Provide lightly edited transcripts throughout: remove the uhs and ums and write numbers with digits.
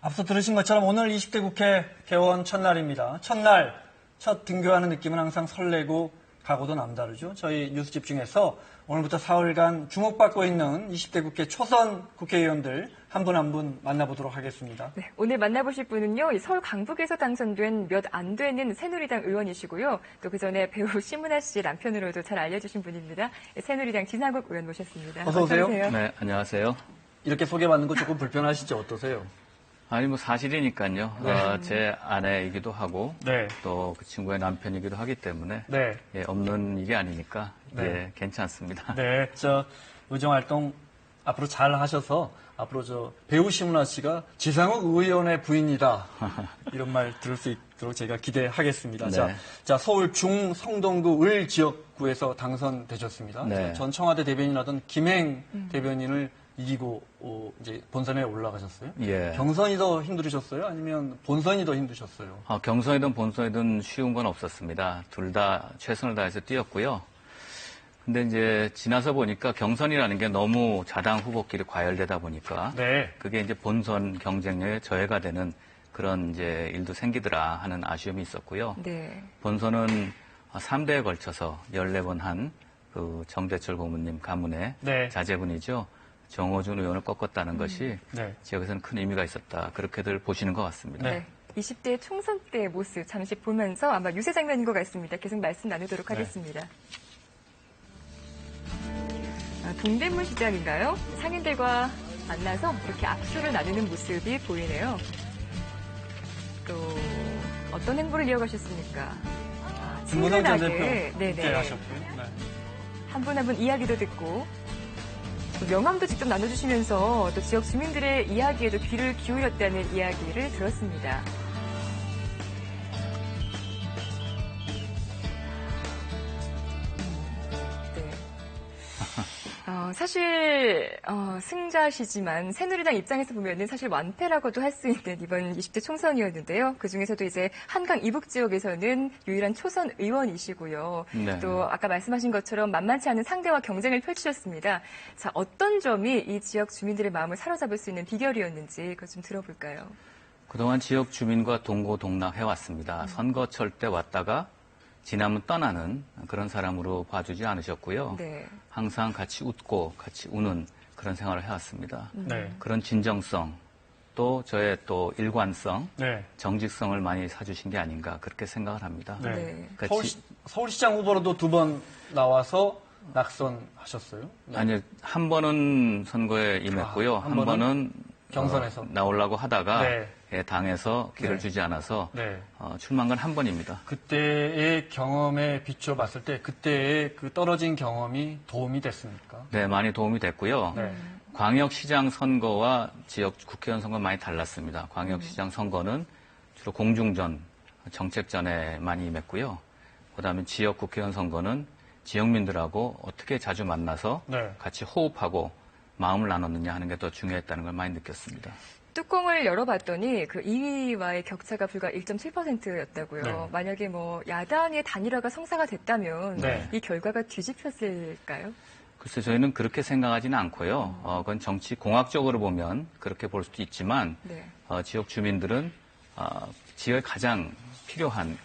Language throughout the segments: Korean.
앞서 들으신 것처럼 오늘 20대 국회 개원 첫날입니다. 첫날, 첫 등교하는 느낌은 항상 설레고 각오도 남다르죠. 저희 뉴스 집중해서 오늘부터 사흘간 주목받고 있는 20대 국회 초선 국회의원들 한 분 한 분 만나보도록 하겠습니다. 네, 오늘 만나보실 분은요, 서울 강북에서 당선된 몇 안 되는 새누리당 의원이시고요. 또 그 전에 배우 심은하 씨 남편으로도 잘 알려주신 분입니다. 새누리당 진하국 의원 모셨습니다. 어서 오세요. 네, 안녕하세요. 이렇게 소개받는 거 조금 불편하시죠? 어떠세요? 아니, 뭐 사실이니까요. 네. 제 아내이기도 하고 네. 또 그 친구의 남편이기도 하기 때문에 네. 예, 없는 일이 아니니까 네. 예, 괜찮습니다. 네, 의정활동 앞으로 잘 하셔서 앞으로 배우 심은하 씨가 지상욱 의원의 부인이다 이런 말 들을 수 있도록 제가 기대하겠습니다. 네. 자, 서울 중성동구 을 지역구에서 당선되셨습니다. 네. 전 청와대 대변인하던 김행 대변인을 이기고 이제 본선에 올라가셨어요. 예. 경선이 더 힘들으셨어요? 아니면 본선이 더 힘드셨어요? 경선이든 본선이든 쉬운 건 없었습니다. 둘 다 최선을 다해서 뛰었고요. 근데 이제 지나서 보니까 경선이라는 게 너무 자당 후보끼리 과열되다 보니까 네. 그게 이제 본선 경쟁력에 저해가 되는 그런 이제 일도 생기더라 하는 아쉬움이 있었고요. 네. 본선은 3대에 걸쳐서 14번 한 그 정대철 고문님 가문의 네. 자제분이죠. 정호준 의원을 꺾었다는 것이 네. 지역에서는 큰 의미가 있었다. 그렇게들 보시는 것 같습니다. 네. 20대 총선 때의 모습 잠시 보면서 아마 유세 장면인 것 같습니다. 계속 말씀 나누도록 네. 하겠습니다. 동대문 시장인가요? 상인들과 만나서 이렇게 악수를 나누는 모습이 보이네요. 또 어떤 행보를 이어가셨습니까? 김문호 전 친근하게 대표 하셨고요. 네. 한 분 한 분 이야기도 듣고 또 명함도 직접 나눠주시면서 또 지역 주민들의 이야기에도 귀를 기울였다는 이야기를 들었습니다. 사실 승자시지만 새누리당 입장에서 보면은 사실 완패라고도 할 수 있는 이번 20대 총선이었는데요. 그중에서도 이제 한강 이북 지역에서는 유일한 초선 의원이시고요. 네. 또 아까 말씀하신 것처럼 만만치 않은 상대와 경쟁을 펼치셨습니다. 자, 어떤 점이 이 지역 주민들의 마음을 사로잡을 수 있는 비결이었는지 그거 좀 들어볼까요? 그동안 지역 주민과 동고동락 해왔습니다. 선거철 때 왔다가 지나면 떠나는 그런 사람으로 봐주지 않으셨고요. 네. 항상 같이 웃고 같이 우는 그런 생활을 해왔습니다. 네. 그런 진정성, 또 저의 또 일관성, 네. 정직성을 많이 사주신 게 아닌가 그렇게 생각을 합니다. 네. 네. 그러니까 서울시장 후보로도 2번 나와서 낙선하셨어요? 네. 아니, 한 번은 선거에 임했고요. 한 한 번은 경선에서. 나오려고 하다가 네. 당에서 길을 네. 주지 않아서 네. 출마한 건 한 번입니다. 그때의 경험에 비추어 봤을 때 그때의 그 떨어진 경험이 도움이 됐습니까? 네, 많이 도움이 됐고요. 네. 광역시장 선거와 지역 국회의원 선거는 많이 달랐습니다. 광역시장 선거는 주로 공중전, 정책전에 많이 임했고요. 그다음에 지역 국회의원 선거는 지역민들하고 어떻게 자주 만나서 네. 같이 호흡하고 마음을 나눴느냐 하는 게 더 중요했다는 걸 많이 느꼈습니다. 뚜껑을 열어봤더니 그 2위와의 격차가 불과 1.7%였다고요. 네. 만약에 야당의 단일화가 성사가 됐다면 네. 이 결과가 뒤집혔을까요? 글쎄 저희는 그렇게 생각하지는 않고요. 그건 정치 공학적으로 보면 그렇게 볼 수도 있지만 네. 지역 주민들은 지역에 가장 필요한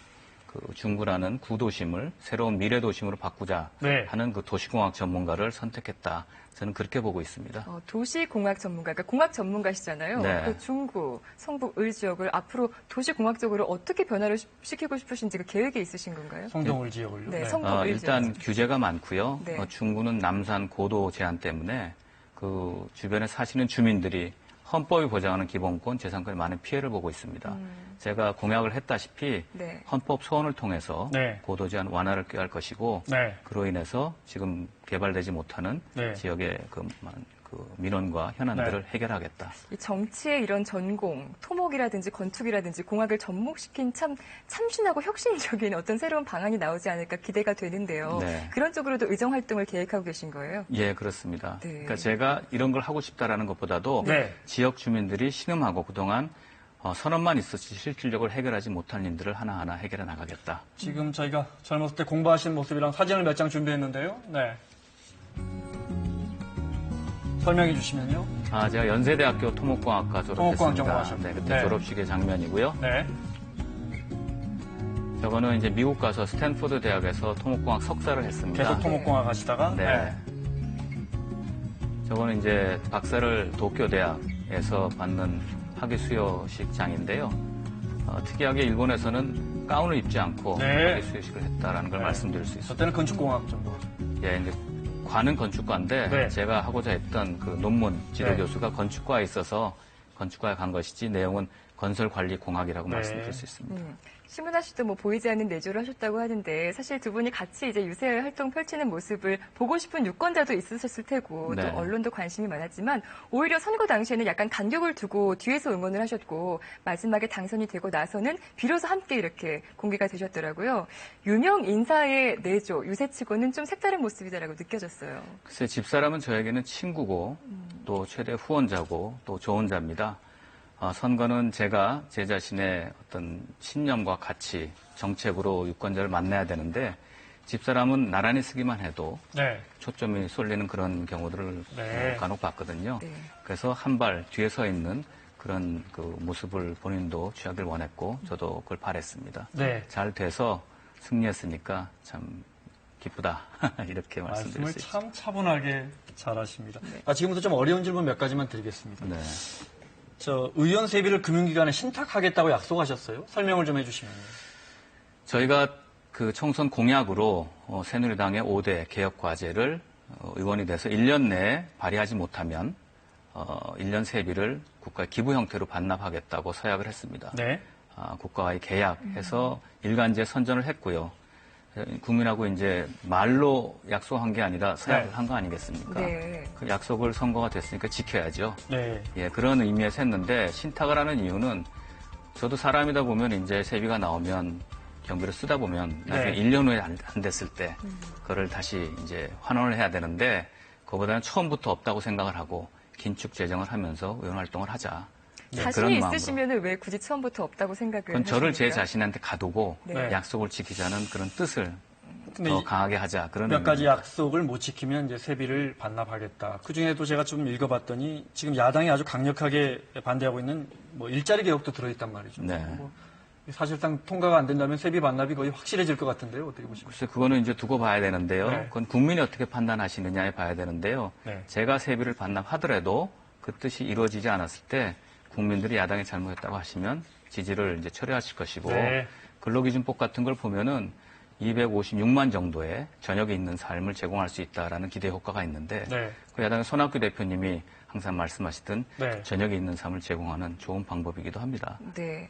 그 중구라는 구도심을 새로운 미래 도심으로 바꾸자 네. 하는 그 도시공학 전문가를 선택했다. 저는 그렇게 보고 있습니다. 도시공학 전문가, 그러니까 공학 전문가시잖아요. 네. 그 중구, 성북, 을 지역을 앞으로 도시공학적으로 어떻게 변화를 시키고 싶으신지 그 계획이 있으신 건가요? 성동을 지역을요? 네, 성동. 일단 규제가 많고요. 네. 중구는 남산 고도 제한 때문에 그 주변에 사시는 주민들이 헌법이 보장하는 기본권, 재산권에 많은 피해를 보고 있습니다. 제가 공약을 했다시피 네. 헌법 소원을 통해서 네. 고도 제한 완화를 꾀할 것이고 네. 그로 인해서 지금 개발되지 못하는 네. 지역의 그 민원과 현안들을 네. 해결하겠다. 이 정치의 이런 전공, 토목이라든지 건축이라든지 공학을 접목시킨 참 참신하고 혁신적인 어떤 새로운 방안이 나오지 않을까 기대가 되는데요. 네. 그런 쪽으로도 의정 활동을 계획하고 계신 거예요? 예, 그렇습니다. 네. 그러니까 제가 이런 걸 하고 싶다라는 것보다도 네. 지역 주민들이 신음하고 그동안 선언만 있었지 실질적으로 해결하지 못한 일들을 하나하나 해결해 나가겠다. 지금 저희가 젊었을 때 공부하신 모습이랑 사진을 몇 장 준비했는데요. 네. 설명해 주시면요. 제가 연세대학교 토목공학과 토목공학 졸업했습니다. 전공하셨고. 네, 그때 네. 졸업식의 장면이고요. 네. 저거는 이제 미국 가서 스탠포드 대학에서 토목공학 석사를 했습니다. 계속 토목공학 하시다가. 네. 저거는 이제 박사를 도쿄 대학에서 받는 학위 수여식장인데요. 특이하게 일본에서는 가운을 입지 않고 네. 학위 수여식을 했다라는 걸 네. 말씀드릴 수 저 있습니다. 때는 건축공학 전공. 예, 이제 과는 건축과인데 네. 제가 하고자 했던 그 논문 지도 네. 교수가 건축과에 있어서 건축과에 간 것이지 내용은 건설관리공학이라고 네. 말씀드릴 수 있습니다. 신문아 씨도 뭐 보이지 않는 내조를 하셨다고 하는데 사실 두 분이 같이 이제 유세 활동 펼치는 모습을 보고 싶은 유권자도 있으셨을 테고 네. 또 언론도 관심이 많았지만 오히려 선거 당시에는 약간 간격을 두고 뒤에서 응원을 하셨고 마지막에 당선이 되고 나서는 비로소 함께 이렇게 공개가 되셨더라고요. 유명 인사의 내조, 유세치고는 좀 색다른 모습이다라고 느껴졌어요. 글쎄 집사람은 저에게는 친구고 또 최대 후원자고 또 조언자입니다. 선거는 제가 제 자신의 어떤 신념과 가치, 정책으로 유권자를 만나야 되는데 집사람은 나란히 쓰기만 해도 네. 초점이 쏠리는 그런 경우들을 네. 간혹 봤거든요. 네. 그래서 한 발 뒤에 서 있는 그런 그 모습을 본인도 취하길 원했고 저도 그걸 바랬습니다. 네. 잘 돼서 승리했으니까 참 기쁘다 이렇게 말씀드릴 말씀을 수 있습니다. 참 차분하게 잘하십니다. 지금부터 좀 어려운 질문 몇 가지만 드리겠습니다. 네. 의원 세비를 금융기관에 신탁하겠다고 약속하셨어요? 설명을 좀 해주시면요. 저희가 그 총선 공약으로 새누리당의 5대 개혁 과제를 의원이 돼서 1년 내에 발의하지 못하면 1년 세비를 국가 기부 형태로 반납하겠다고 서약을 했습니다. 네. 국가와의 계약해서 일간지에 선전을 했고요. 국민하고 이제 말로 약속한 게 아니라 서약을 네. 한 거 아니겠습니까? 네. 그 약속을 선거가 됐으니까 지켜야죠. 네. 예, 그런 의미에서 했는데 신탁을 하는 이유는 저도 사람이다 보면 이제 세비가 나오면 경비를 쓰다 보면 나중에 네. 1년 후에 안 됐을 때 그거를 다시 이제 환원을 해야 되는데 그거보다는 처음부터 없다고 생각을 하고 긴축 재정을 하면서 의원 활동을 하자. 예, 자신이 마음으로. 있으시면 왜 굳이 처음부터 없다고 생각을 그건 저를 제 하십니까? 자신한테 가두고 네. 약속을 지키자는 그런 뜻을 근데 더 강하게 하자. 그런 몇 가지 의미입니다. 약속을 못 지키면 이제 세비를 반납하겠다. 그 중에도 제가 좀 읽어봤더니 지금 야당이 아주 강력하게 반대하고 있는 뭐 일자리 개혁도 들어있단 말이죠. 네. 뭐 사실상 통과가 안 된다면 세비 반납이 거의 확실해질 것 같은데요. 어떻게 보십니까? 글쎄 그거는 이제 두고 봐야 되는데요. 네. 그건 국민이 어떻게 판단하시느냐에 봐야 되는데요. 네. 제가 세비를 반납하더라도 그 뜻이 이루어지지 않았을 때 국민들이 야당이 잘못했다고 하시면 지지를 이제 철회하실 것이고 네. 근로기준법 같은 걸 보면은 256만 정도의 저녁에 있는 삶을 제공할 수 있다라는 기대 효과가 있는데 네. 그 야당의 손학규 대표님이 항상 말씀하시던 네. 저녁에 있는 삶을 제공하는 좋은 방법이기도 합니다. 네.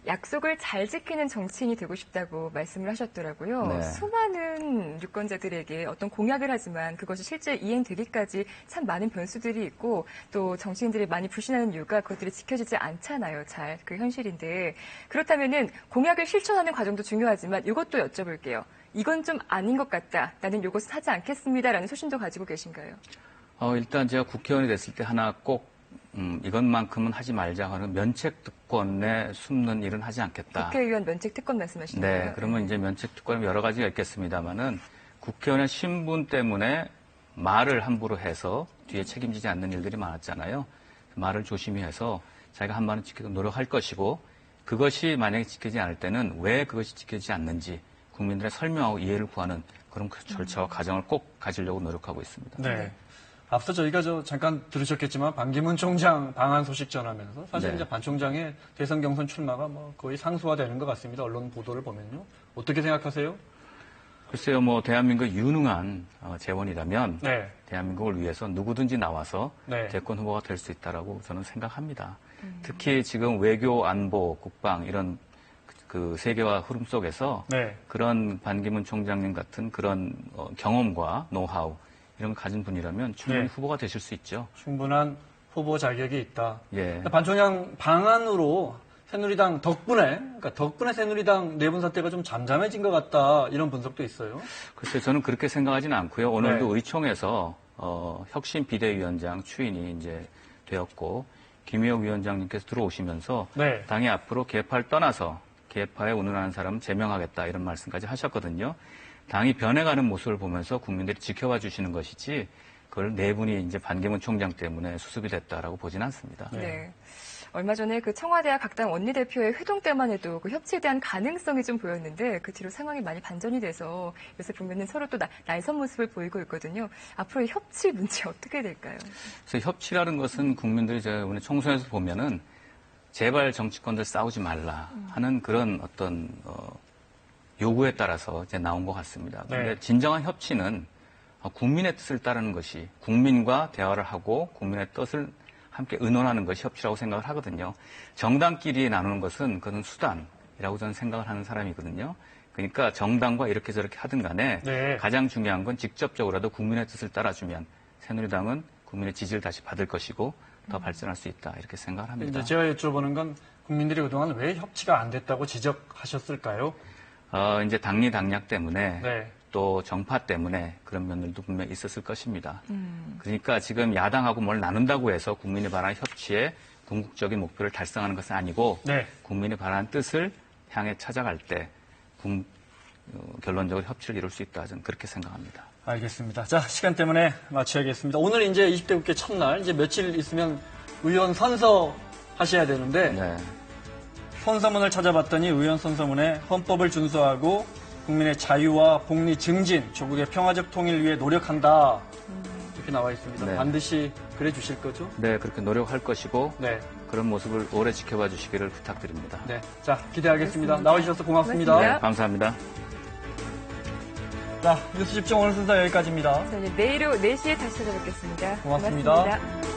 약속을 잘 지키는 정치인이 되고 싶다고 말씀을 하셨더라고요. 네. 수많은 유권자들에게 어떤 공약을 하지만 그것이 실제 이행되기까지 참 많은 변수들이 있고 또 정치인들이 많이 불신하는 이유가 그것들이 지켜지지 않잖아요. 잘 그 현실인데 그렇다면은 공약을 실천하는 과정도 중요하지만 이것도 여쭤볼게요. 이건 좀 아닌 것 같다. 나는 이것은 하지 않겠습니다라는 소신도 가지고 계신가요? 일단 제가 국회의원이 됐을 때 하나 꼭 이것만큼은 하지 말자 하는 면책 특권에 숨는 일은 하지 않겠다. 국회의원 면책 특권 말씀하시는 거예요? 네, 그러면 이제 면책 특권은 여러 가지가 있겠습니다만은 국회의원의 신분 때문에 말을 함부로 해서 뒤에 책임지지 않는 일들이 많았잖아요. 말을 조심히 해서 자기가 한 말은 지키도록 노력할 것이고 그것이 만약에 지키지 않을 때는 왜 그것이 지키지 않는지 국민들의 설명하고 이해를 구하는 그런 절차와 과정을 꼭 가지려고 노력하고 있습니다. 네. 앞서 저희가 잠깐 들으셨겠지만 반기문 총장 방한 소식 전하면서 사실 네. 이제 반 총장의 대선 경선 출마가 뭐 거의 상수화되는 것 같습니다. 언론 보도를 보면요. 어떻게 생각하세요? 글쎄요, 뭐 대한민국 유능한 재원이라면 네. 대한민국을 위해서 누구든지 나와서 네. 대권 후보가 될 수 있다라고 저는 생각합니다. 특히 지금 외교, 안보, 국방 이런 그 세계화 흐름 속에서 네. 그런 반기문 총장님 같은 그런 경험과 노하우 이런 걸 가진 분이라면 충분히 네. 후보가 되실 수 있죠. 충분한 후보 자격이 있다. 예. 반 총장 방안으로 새누리당 덕분에 새누리당 내분 사태가 좀 잠잠해진 것 같다 이런 분석도 있어요. 글쎄 저는 그렇게 생각하지는 않고요. 오늘도 네. 의총에서 혁신 비대위원장 추인이 이제 되었고 김의옥 위원장님께서 들어오시면서 네. 당이 앞으로 개파를 떠나서 개파에 운운하는 사람은 제명하겠다 이런 말씀까지 하셨거든요. 당이 변해가는 모습을 보면서 국민들이 지켜봐 주시는 것이지 그걸 네 분이 이제 반기문 총장 때문에 수습이 됐다라고 보지는 않습니다. 네. 얼마 전에 그 청와대와 각 당 원내대표의 회동 때만 해도 그 협치에 대한 가능성이 좀 보였는데 그 뒤로 상황이 많이 반전이 돼서 요새 보면은 서로 또 날선 모습을 보이고 있거든요. 앞으로 협치 문제 어떻게 될까요? 그래서 협치라는 것은 국민들이 제가 이번에 총선에서 보면은 제발 정치권들 싸우지 말라 하는 그런 어떤 요구에 따라서 이제 나온 것 같습니다. 그런데 네. 진정한 협치는 국민의 뜻을 따르는 것이 국민과 대화를 하고 국민의 뜻을 함께 의논하는 것이 협치라고 생각을 하거든요. 정당끼리 나누는 것은 그건 수단이라고 저는 생각을 하는 사람이거든요. 그러니까 정당과 이렇게 저렇게 하든 간에 네. 가장 중요한 건 직접적으로라도 국민의 뜻을 따라주면 새누리당은 국민의 지지를 다시 받을 것이고 더 발전할 수 있다 이렇게 생각을 합니다. 이제 제가 여쭤보는 건 국민들이 그동안 왜 협치가 안 됐다고 지적하셨을까요? 이제 당리 당략 때문에 네. 또 정파 때문에 그런 면들도 분명히 있었을 것입니다. 그러니까 지금 야당하고 뭘 나눈다고 해서 국민이 바라는 협치의 궁극적인 목표를 달성하는 것은 아니고 네. 국민이 바라는 뜻을 향해 찾아갈 때 결론적으로 협치를 이룰 수 있다 저는 그렇게 생각합니다. 알겠습니다. 자, 시간 때문에 마쳐야겠습니다. 오늘 이제 20대 국회 첫날, 이제 며칠 있으면 의원 선서 하셔야 되는데, 네. 선서문을 찾아봤더니 의원 선서문에 헌법을 준수하고 국민의 자유와 복리 증진, 조국의 평화적 통일을 위해 노력한다. 이렇게 나와 있습니다. 네. 반드시 그래 주실 거죠? 네, 그렇게 노력할 것이고 네. 그런 모습을 오래 지켜봐 주시기를 부탁드립니다. 네. 자, 기대하겠습니다. 알겠습니다. 나와주셔서 고맙습니다. 고맙습니다. 네, 감사합니다. 자, 뉴스 집중 오늘 순서 여기까지입니다. 저는 내일 오후 4시에 다시 찾아뵙겠습니다. 고맙습니다. 고맙습니다.